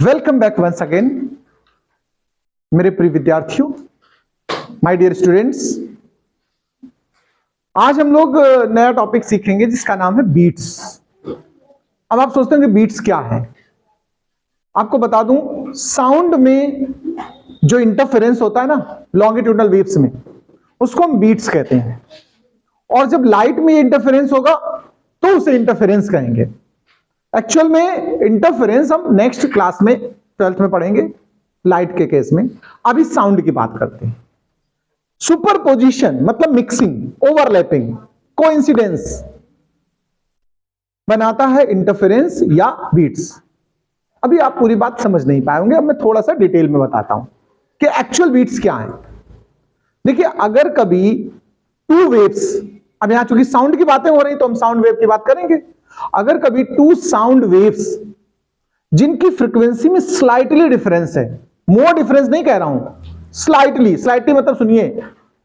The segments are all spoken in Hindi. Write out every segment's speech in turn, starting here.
वेलकम बैक वंस अगेन मेरे प्रिय विद्यार्थियों, माय डियर स्टूडेंट्स। आज हम लोग नया टॉपिक सीखेंगे जिसका नाम है बीट्स। अब आप सोचते हैं कि बीट्स क्या है। आपको बता दूं, साउंड में जो इंटरफेरेंस होता है ना लॉन्गिट्यूडनल वेव्स में, उसको हम बीट्स कहते हैं। और जब लाइट में इंटरफेरेंस होगा तो उसे इंटरफेरेंस कहेंगे। एक्चुअल में इंटरफेरेंस हम नेक्स्ट क्लास में 12th में पढ़ेंगे लाइट के केस में। अभी साउंड की बात करते हैं। सुपरपोजिशन मतलब मिक्सिंग, ओवरलैपिंग, कोइंसिडेंस बनाता है इंटरफेरेंस या बीट्स। अभी आप पूरी बात समझ नहीं पाएंगे, अब मैं थोड़ा सा डिटेल में बताता हूं कि एक्चुअल बीट्स क्या है। देखिए, अगर कभी टू वेव्स, अब यहां चूंकि साउंड की बातें हो रही तो हम साउंड वेव की बात करेंगे। अगर कभी टू साउंड वेव्स जिनकी फ्रीक्वेंसी में स्लाइटली डिफरेंस है, मोर डिफरेंस नहीं कह रहा हूं, स्लाइटली मतलब सुनिए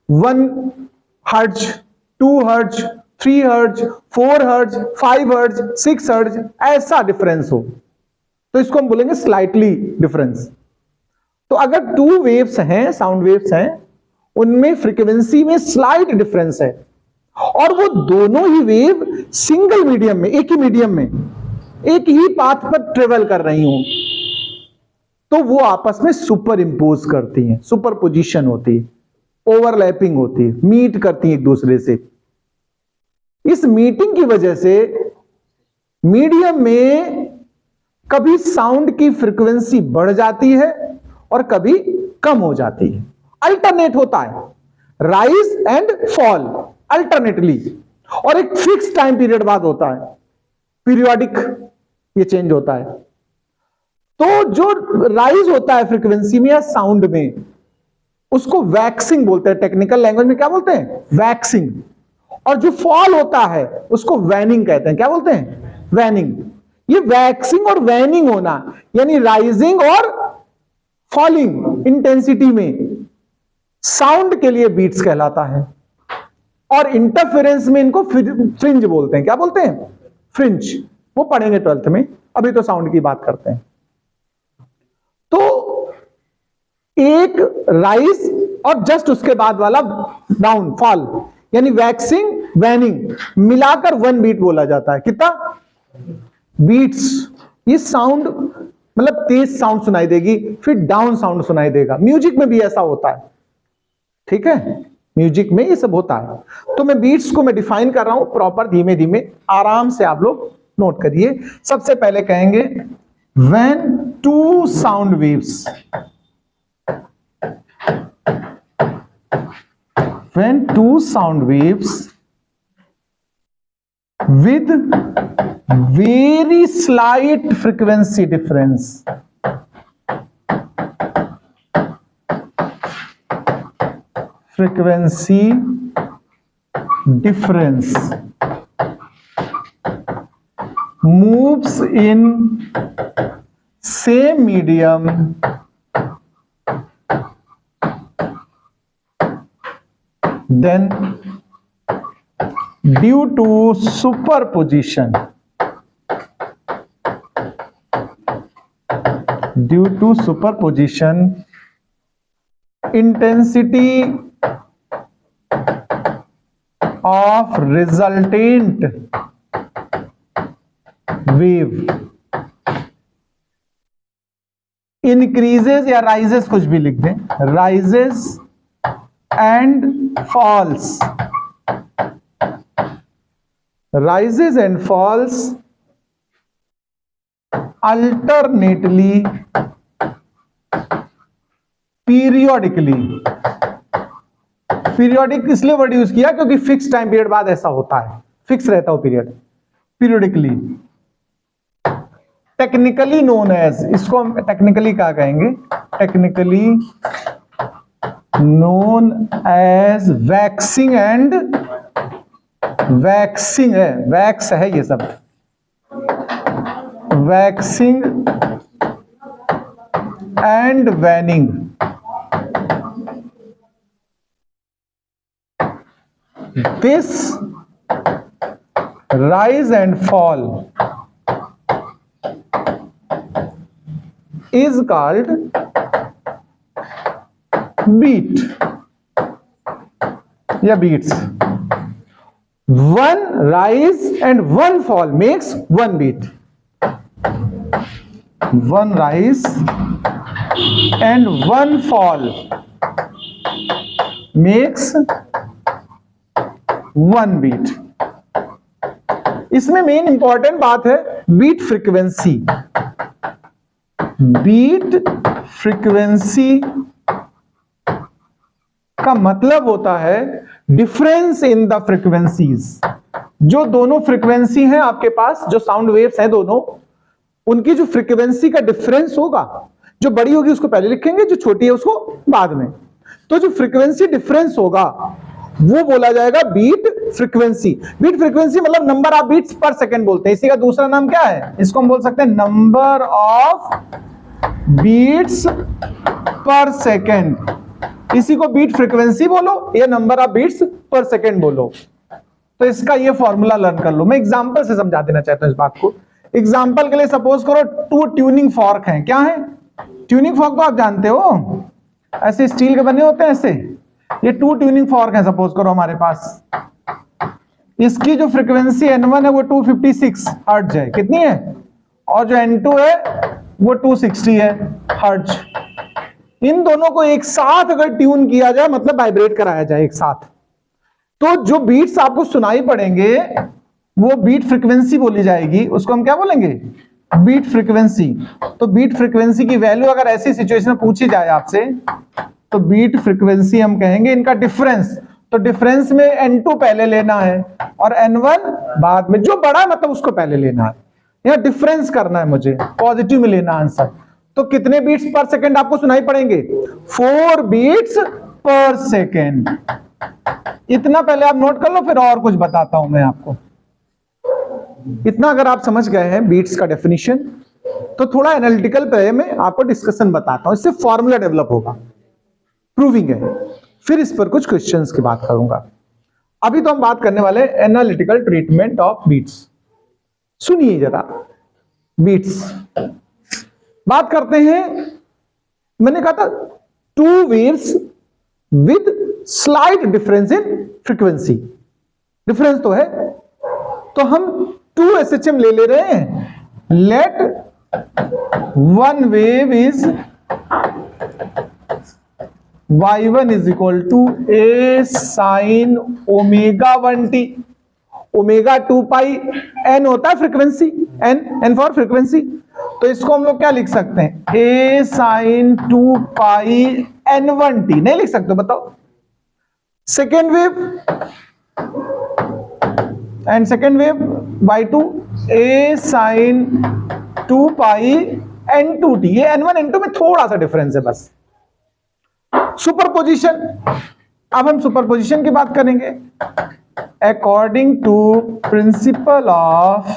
1 hertz, 2 hertz, 3 hertz, 4 hertz, 5 hertz, 6 hertz, ऐसा डिफरेंस हो तो इसको हम बोलेंगे स्लाइटली डिफरेंस। तो अगर टू वेव्स हैं, साउंड वेव्स हैं, उनमें फ्रीक्वेंसी में स्लाइट डिफरेंस है और वो दोनों ही वेव सिंगल मीडियम में, एक ही मीडियम में, एक ही पाथ पर ट्रेवल कर रही हूं, तो वो आपस में सुपर इंपोज करती हैं, सुपरपोजिशन होती है, ओवरलैपिंग होती है, मीट करती हैं एक दूसरे से। इस मीटिंग की वजह से मीडियम में कभी साउंड की फ्रीक्वेंसी बढ़ जाती है और कभी कम हो जाती है। अल्टरनेट होता है, राइज एंड फॉल अल्टरनेटली, और एक फिक्स टाइम पीरियड बाद होता है, पीरियोडिक ये चेंज होता है। तो जो राइज होता है फ्रीक्वेंसी में या साउंड में, उसको वैक्सिंग बोलते हैं। टेक्निकल लैंग्वेज में क्या बोलते हैं? वैक्सिंग। और जो फॉल होता है उसको वैनिंग कहते हैं। क्या बोलते हैं? वैनिंग। ये वैक्सिंग और वैनिंग होना यानी राइजिंग और फॉलिंग इंटेंसिटी में साउंड के लिए बीट्स कहलाता है। और इंटरफेरेंस में इनको फ्रिंज बोलते हैं। क्या बोलते हैं? फ्रिंज। वो पढ़ेंगे 12th में, अभी तो साउंड की बात करते हैं। तो एक राइज और जस्ट उसके बाद वाला डाउन, फॉल, यानी वैक्सिंग वैनिंग मिलाकर 1 बीट बोला जाता है। कितना? बीट्स। ये साउंड मतलब तेज साउंड सुनाई देगी, फिर डाउन साउंड सुनाई देगा। म्यूजिक में भी ऐसा होता है, ठीक है, म्यूजिक में ये सब होता है। तो मैं बीट्स को मैं डिफाइन कर रहा हूं प्रॉपर, धीमे धीमे आराम से आप लोग नोट करिए। सबसे पहले कहेंगे when two sound waves, when two sound waves with very slight frequency difference moves in same medium then due to superposition intensity of resultant wave increases या rises, कुछ भी लिख दें, rises and falls, rises and falls alternately, periodically। Periodic इसलिए वर्ड यूज किया क्योंकि फिक्स टाइम पीरियड बाद ऐसा होता है, फिक्स रहता है period, periodically. Technically known as, इसको हम टेक्निकली क्या कहेंगे? Technically known as waxing and waxing है, वैक्स है ये सब, waxing and waning. This rise and fall is called beat या beats. One rise and one fall makes one beat. One rise and one fall makes one beat. इसमें मेन इंपॉर्टेंट बात है बीट फ्रीक्वेंसी. बीट फ्रीक्वेंसी का मतलब होता है डिफरेंस इन द फ्रीक्वेंसीज. जो दोनों फ्रीक्वेंसी हैं आपके पास, जो साउंड वेव्स हैं दोनों, उनकी जो फ्रीक्वेंसी का डिफरेंस होगा, जो बड़ी होगी उसको पहले लिखेंगे, जो छोटी है उसको बाद में. तो जो फ्रीक्वेंसी डिफरेंस होगा वो बोला जाएगा बीट फ्रीक्वेंसी. बीट फ्रीक्वेंसी मतलब नंबर ऑफ बीट्स पर सेकंड बोलते हैं. इसी का दूसरा नाम क्या है? इसको हम बोल सकते हैं नंबर ऑफ बीट्स पर सेकंड. इसी को बीट फ्रीक्वेंसी बोलो या नंबर ऑफ बीट्स पर सेकंड बोलो. तो इसका ये फॉर्मूला लर्न कर लो. मैं एग्जांपल से समझा देना चाहता हूं इस बात को. एग्जांपल के लिए सपोज करो 2 ट्यूनिंग फॉर्क हैं. क्या है? ट्यूनिंग फॉर्क तो आप जानते हो, ऐसे स्टील के बने होते हैं ऐसे. ये 2 ट्यूनिंग फॉर्क हैं सपोज करो हमारे पास. इसकी जो फ्रीक्वेंसी N1 है वो 256 हर्ट्ज है. कितनी है? और जो N2 है वो 260 है हर्ट्ज. इन दोनों को एक साथ अगर ट्यून किया जाए, मतलब वाइब्रेट कराया जाए एक साथ, तो जो बीट्स आपको सुनाई पड़ेंगे वो बीट फ्रीक्वेंसी बोली जाएगी. उसको हम क्या बोलेंगे? Beat frequency. तो बीट फ्रीक्वेंसी की वैल्यू अगर ऐसी सिचुएशन में पूछी जाए आपसे, तो बीट फ्रीक्वेंसी हम कहेंगे इनका डिफरेंस. तो डिफरेंस में N2 पहले लेना है और N1 बाद में. जो बड़ा है मतलब उसको पहले लेना है. यह डिफरेंस करना है मुझे, पॉजिटिव में लेना आंसर. तो कितने बीट्स पर सेकंड आपको सुनाई पड़ेंगे? 4 बीट्स पर सेकंड. इतना पहले आप नोट कर लो, फिर और कुछ बताता हूं मैं आपको. इतना अगर आप समझ गए हैं बीट्स का डेफिनेशन, तो थोड़ा एनालिटिकल वे में आपको डिस्कशन बताता हूं. इससे फॉर्मूला डेवलप होगा, प्रूविंग है. फिर इस पर कुछ क्वेश्चंस की बात करूंगा. अभी तो हम बात करने वाले एनालिटिकल ट्रीटमेंट ऑफ बीट्स. सुनिए जरा बीट्स. बात करते हैं. मैंने कहा था 2 waves with slight difference in frequency. Difference तो है, तो हम 2 SHM ले रहे हैं. Let one wave is y1 is equal to a sin omega 1t. Omega 2 pi n होता है फ्रीक्वेंसी, n फॉर फ्रीक्वेंसी. तो इसको हम लोग क्या लिख सकते हैं? a sin 2 pi n1t. नहीं लिख सकते? बताओ. Second wave and second wave y2 a sin 2 pi n2t. ये n1 n2 में थोड़ा सा डिफरेंस है बस. सुपरपोजिशन. अब हम सुपरपोजिशन की बात करेंगे. According to principle of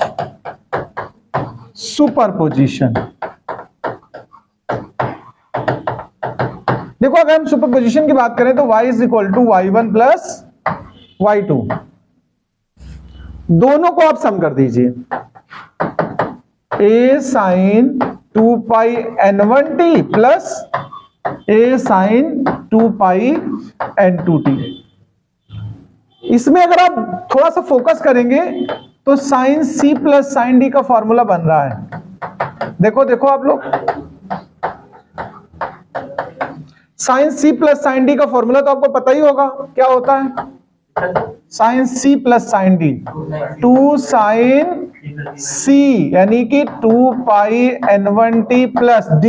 superposition. देखो अगर हम सुपरपोजिशन की बात करें तो y is equal to y1 plus y2. दोनों को आप सम कर दीजिए. a sin 2 pi n1t plus a sin 2 pi n2t. इसमें अगर आप थोड़ा सा फोकस करेंगे तो sine c plus sine D का फॉर्मूला बन रहा है. देखो देखो आप लोग, sine c plus sine D का फॉर्मूला तो आपको पता ही होगा. क्या होता है? Sine c plus sine D 2 sine c, यानी कि 2 pi n1t plus d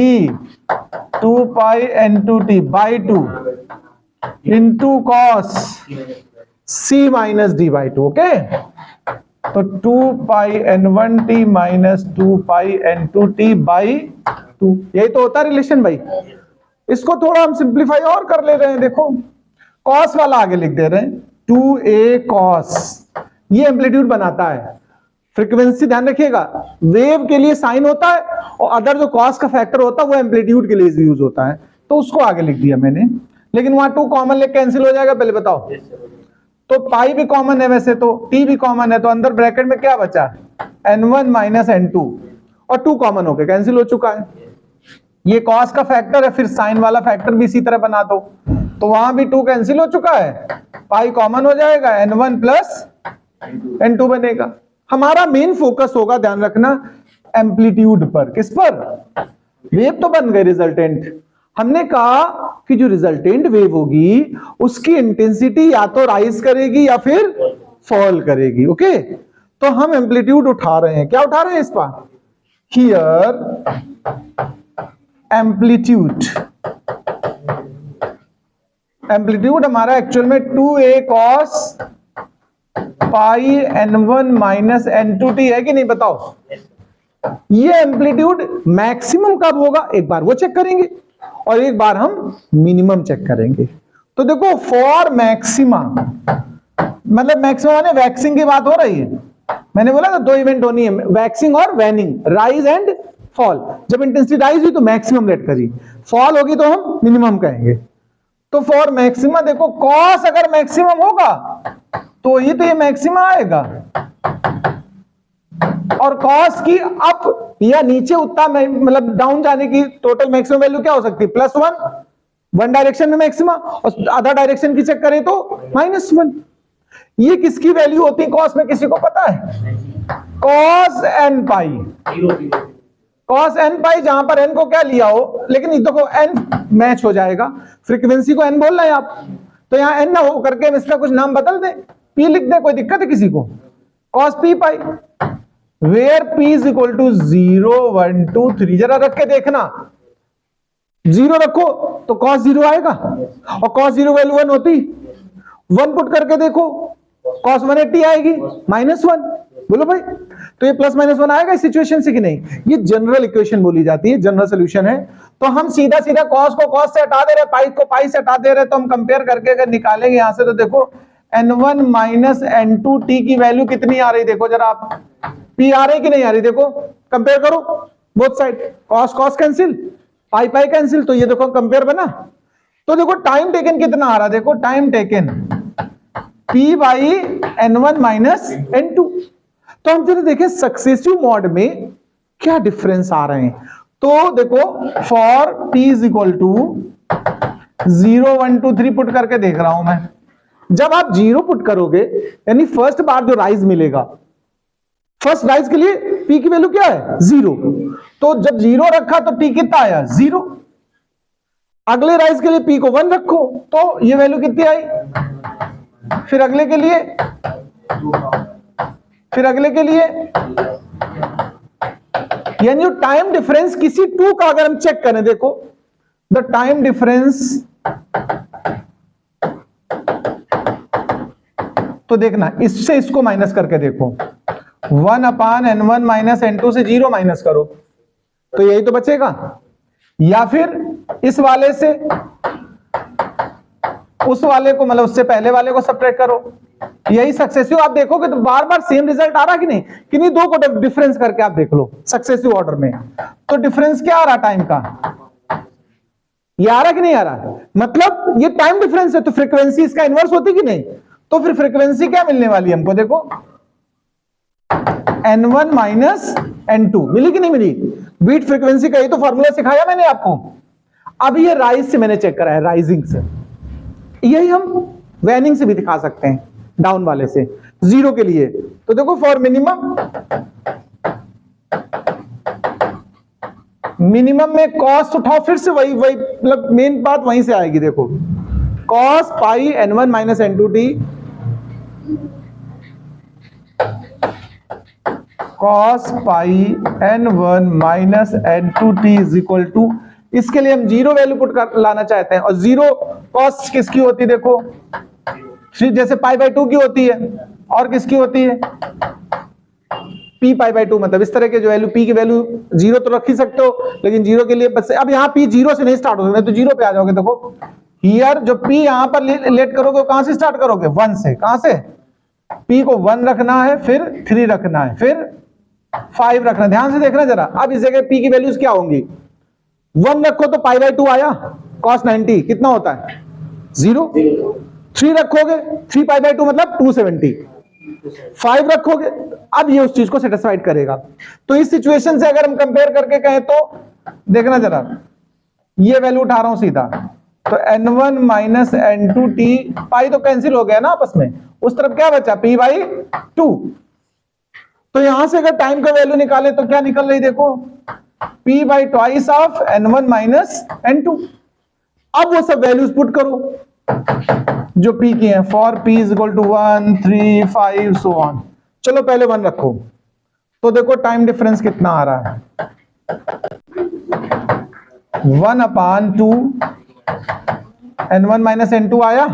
2 pi n2t by 2 into cos c minus D by 2. Okay, तो 2 pi n1t minus 2 pi n2t by 2. यही तो होता है रिलेशन भाई. इसको थोड़ा हम सिंप्लीफाई और कर ले रहे हैं. देखो कॉस वाला आगे लिख दे रहे हैं. 2a कॉस, ये एम्पलीट्यूड बनाता है. फ्रीक्वेंसी ध्यान रखिएगा, वेव के लिए साइन होता है और अदर जो कॉस का फैक्टर होता है वो एम्पलीट्यूड के लिए यूज होता है. तो उसको आगे लिख दिया मैंने, लेकिन वहां 2 कॉमन लेके कैंसिल हो जाएगा. पहले बताओ. तो पाई भी कॉमन है, वैसे तो t भी कॉमन है, तो अंदर ब्रैकेट में क्या बचा? n1 माइनस n2 और 2 कॉमन होके कैंसिल हो चुका है. ये कॉस का फैक्टर है, फिर साइन वाला फैक्टर भी इसी तरह बना दो, तो वहां भी 2 कैंसिल हो चुका है, पाई कॉमन हो जाएगा, n1 प्लस n2 बनेगा। हमारा मेन फोकस होगा, ध्यान रखना, एम्पलीट्यूड पर। किस पर? वेव तो बन गए रिजल्टेंट। हमने कहा कि जो रिजल्टेंट वेव होगी उसकी इंटेंसिटी या तो राइज करेगी या फिर फॉल करेगी। ओके, तो हम एम्पलीट्यूड उठा रहे हैं। क्या उठा रहे हैं इस पर? Here amplitude. एम्पलीट्यूड हमारा एक्चुअल में 2a cos pi n1 minus n2t है कि नहीं? बताओ। ये एम्पलीट्यूड मैक्सिमम कब होगा, एक बार वो चेक करेंगे और एक बार हम मिनिमम चेक करेंगे। तो देखो, फॉर मैक्सिमा, मतलब मैक्सिमम माने वैक्सिंग की बात हो रही है। मैंने बोला था 2 इवेंट होनी है, वैक्सिंग और वैनिंग, राइज एंड फॉल। जब इंटेंसिटी राइज हुई तो मैक्सिमम रेट करी, फॉल होगी तो हम मिनिमम कहेंगे। तो फॉर मैक्सिमा देखो, कॉस अगर मैक्सिमम होगा तो ये मैक्सिमा आएगा, और कॉस की अप या नीचे उतना मतलब डाउन जाने की टोटल मैक्सिमम वैल्यू क्या हो सकती है? +1, वन डायरेक्शन में मैक्सिमा, और अदर डायरेक्शन की चेक करें तो -1। ये किसकी वैल्यू होती है कॉस में, किसी को पता है? कॉस n पाई, कॉस n पाई, जहां पर n को क्या लिया हो, लेकिन देखो n मैच हो जाएगा, फ्रीक्वेंसी को n बोल रहे हैं आप, तो यहां n ना हो करके हम इसका कुछ नाम बदल दें, p लिख दें, कोई दिक्कत है किसी को? Cos p pi, where p is equal to 0 1 2 3। जरा रख के देखना, 0 रखो तो cos 0 आएगा, और cos 0 वैल्यू 1 होती, 1 पुट करके देखो cos 180 आएगी, -1। बोलो भाई, तो ये +-1 आएगा इस सिचुएशन से कि नहीं? ये जनरल इक्वेशन बोली जाती है, जनरल सोल्यूशन है। तो हम सीधा सीधा cos को cos से हटा दे रहे, पाई को पाई से हटा दे रहे, तो हम कंपेयर करके अगर निकालेंगे यहां से, तो देखो n1 माइनस n2t की वैल्यू कितनी आ रही, देखो जरा आप, p आ रही कि नहीं आ रही? देखो कंपेयर करो both side, cos cos cancel, pi pi cancel, तो ये देखो कंपेयर बना। तो देखो टाइम टेकन कितना आ रहा, देखो time taken p by n1 minus n2। तो हम जरा देखें सक्सेसिव मॉड में क्या डिफरेंस आ रहे हैं। तो देखो, for p is equal to 0 1 2 3 put करके देख रहा हूं मैं। जब आप 0 पुट करोगे, यानी फर्स्ट बार जो राइज मिलेगा, फर्स्ट राइज के लिए p की वैल्यू क्या है? 0। तो जब 0 रखा तो t कितना आया? 0। अगले राइज के लिए p को 1 रखो तो ये वैल्यू कितनी आई, फिर अगले के लिए, फिर अगले के लिए, यानी टाइम डिफरेंस किसी 2 का अगर हम चेक करें, देखो द टाइम डिफरेंस, तो देखना इससे इसको माइनस करके देखो, 1/n1 माइनस n2 से 0 माइनस करो तो यही तो बचेगा, या फिर इस वाले से उस वाले को, मतलब उससे पहले वाले को सब्ट्रैक्ट करो, यही सक्सेसिव। आप देखोगे तो बार बार सेम रिजल्ट आ रहा कि नहीं? किन्हीं 2 को डिफरेंस करके आप देख लो सक्सेसिव ऑर्डर में, तो डिफरेंस क्या आ रहा टाइम का? ये आ रहा कि नहीं आ रहा? मतलब ये टाइम डिफरेंस है, तो फ्रीक्वेंसी इसका इनवर्स होती कि नहीं? तो फिर फ्रीक्वेंसी क्या मिलने वाली है हमको? देखो n1 माइनस n2 मिली कि नहीं मिली? बीट फ्रीक्वेंसी का ये तो फॉर्मूला सिखाया मैंने आपको। अब ये राइज से मैंने चेक करा है, राइजिंग से। यही हम वैनिंग से भी दिखा सकते हैं, डाउन वाले से 0 के लिए। तो देखो फॉर मिनिमम, मिनिमम में कॉस उठाओ, फिर से वही मतलब मेन बात वहीं से आएगी। देखो cos pi n1 minus n2t, cos pi n1 minus n2t is equal to, इसके लिए हम 0 वैल्यू पुट कर लाना चाहते हैं, और 0 कॉस किसकी होती है? देखो जैसे π/2 की होती है, और किसकी होती है? p π/2। मतलब इस तरह के जो वैल्यू, p की वैल्यू 0 तो रख ही सकते हो, लेकिन 0 के लिए बस, अब यहाँ p 0 से नहीं स्टार्ट होगा, तो 0 पे आ जाओगे। देखो हियर जो p यहां पर लेट करोगे, कहां से स्टार्ट करोगे? 1 से। कहां से? p को 1 रखना है, फिर 3 रखना है, फिर 5 रखना है। ध्यान से देखना जरा, अब इस जगह p की वैल्यूज क्या होंगी? 1 रखो तो π/2 आया, cos 90 कितना होता है? 0। 3 रखोगे, 3 π/2 मतलब 270। 5 रखोगे, अब ये उस चीज को सेटिस्फाइड करेगा। तो इस सिचुएशन से अगर हम कंपेयर करके कहें तो देखना जरा, ये वैल्यू उठा रहा हूं सीधा, तो n1 माइनस n2t, पाई तो कैंसिल हो गया ना आपस में, उस तरफ क्या बचा p बाई 2। तो यहां से अगर टाइम का वैल्यू निकाले तो क्या निकल रही देखो, p by twice of n1 minus n2। अब वो सब वैल्यूज पुट करो जो p की हैं, for p is equal to 1 3 5 so on. चलो पहले 1 रखो, तो देखो टाइम डिफरेंस कितना आ रहा है, 1/2 n1 माइनस n2 आया,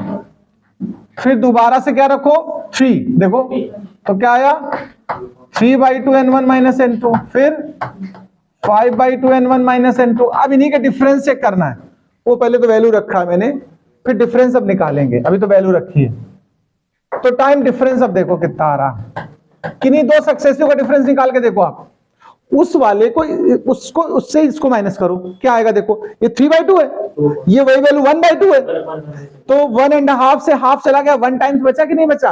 फिर दोबारा से क्या रखो 3, देखो तो क्या आया 3/2 n1 माइनस n2, फिर 5/2 n1 माइनस n2। अब इन्हीं के डिफरेंस चेक करना है, वो पहले तो वैल्यू रखा है मैंने, फिर डिफरेंस अब निकालेंगे, अभी तो वैल्यू रखी है। तो टाइम डिफरेंस अब देखो कितना आ रहा है, किन्हीं दो सक्सेसिव का डिफरेंस निकाल के देखो आप, उस वाले को उसको उससे इसको माइनस करो, क्या आएगा देखो, ये 3/2 है, ये वही वैल्यू 1/2 है, तो 1.5 से हाफ चला गया, 1 टाइम्स बचा कि नहीं बचा,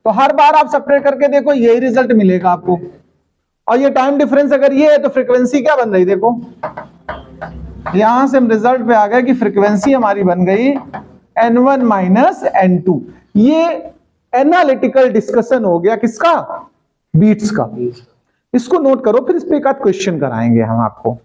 तो हर बार आप सब्ट्रैक्ट करके देखो यही रिजल्ट मिलेगा आपको। और ये टाइम डिफरेंस अगर ये है तो फ्रीक्वेंसी क्या बन रही देखो, यहां से हम रिजल्ट पे आ गए कि फ्रीक्वेंसी हमारी बन गई n1 माइनस n2। ये एनालिटिकल डिस्कशन हो गया किसका, बीट्स का। इसको नोट करो, फिर इस पे एक आध क्वेश्चन कराएंगे हम आपको।